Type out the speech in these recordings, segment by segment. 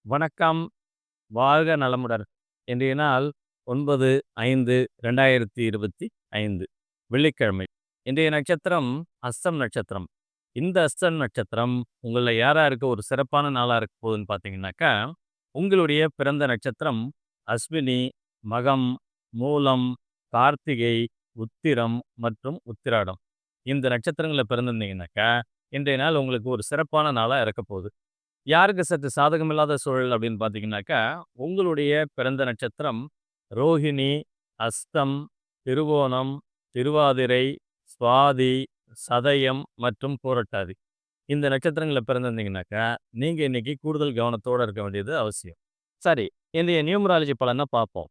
வணக்கம். வாழ்க நலமுடன். இன்றைய நாள் 9/5/2025 வெள்ளிக்கிழமை. இன்றைய நட்சத்திரம் அஸ்தம் நட்சத்திரம். இந்த அஸ்தம் நட்சத்திரம் உங்கள்ல யாருக்கு ஒரு சிறப்பான நாளா இருக்க போகுதுன்னு பார்த்தீங்கன்னாக்கா, உங்களுடைய பிறந்த நட்சத்திரம் அஸ்வினி, மகம், மூலம், கார்த்திகை, உத்திரம் மற்றும் உத்திராடம். இந்த நட்சத்திரங்கள்ல பிறந்திருந்தீங்கன்னாக்கா, இன்றைய நாள் உங்களுக்கு ஒரு சிறப்பான நாளா இருக்கப் போகுது. யாருக்கு சற்று சாதகமில்லாத சூழல் அப்படின்னு பார்த்தீங்கன்னாக்கா, உங்களுடைய பிறந்த நட்சத்திரம் ரோஹிணி, அஸ்தம், திருவோணம், திருவாதிரை, சுவாதி, சதயம் மற்றும் பூரட்டாதி. இந்த நட்சத்திரங்கள்ல பிறந்திருந்தீங்கன்னாக்கா, நீங்க இன்னைக்கு கூடுதல் கவனத்தோட இருக்க வேண்டியது அவசியம். சரி, இன்றைய நியூமராலஜி பலன பார்ப்போம்.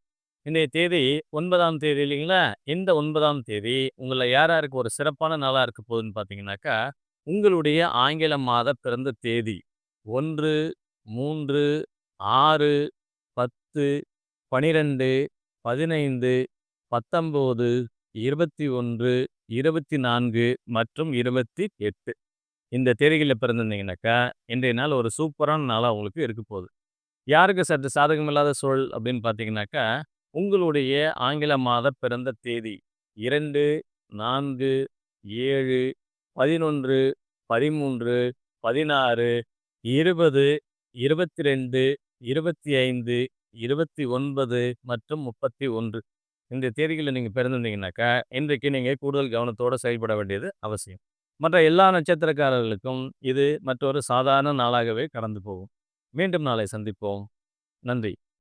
இன்றைய தேதி 9ஆம் தேதி இல்லைங்களா? இந்த 9ஆம் தேதி உங்கள்ல யாருக்கு ஒரு சிறப்பான நாளா இருக்க போகுதுன்னு பார்த்தீங்கன்னாக்கா, உங்களுடைய ஆங்கில மாத பிறந்த தேதி 1, 3, 6, 10, 12, 15, 19, 21, 24 மற்றும் 28. இந்த தேதிகள்ல பிறந்திருந்தீங்கன்னாக்கா, இன்றைய நாள் ஒரு சூப்பரான நாளா உங்களுக்கு இருக்க போகுது. யாருக்கு சற்று சாதகமில்லாத சூழல் அப்படின்னு பார்த்தீங்கன்னாக்கா, உங்களுடைய ஆங்கில மாத பிறந்த தேதி 2, 4, 7, 11, 13, 16, 20, 22, 25, 29 மற்றும் 31. இந்த தேதிகள்ல நீங்க பிறந்திருந்தீங்கன்னாக்கா, இன்றைக்கு நீங்க கூடுதல் கவனத்தோட செயல்பட வேண்டியது அவசியம். மற்ற எல்லா நட்சத்திரக்காரர்களுக்கும் இது மற்றொரு சாதாரண நாளாகவே கடந்து போகும். மீண்டும் நாளை சந்திப்போம். நன்றி.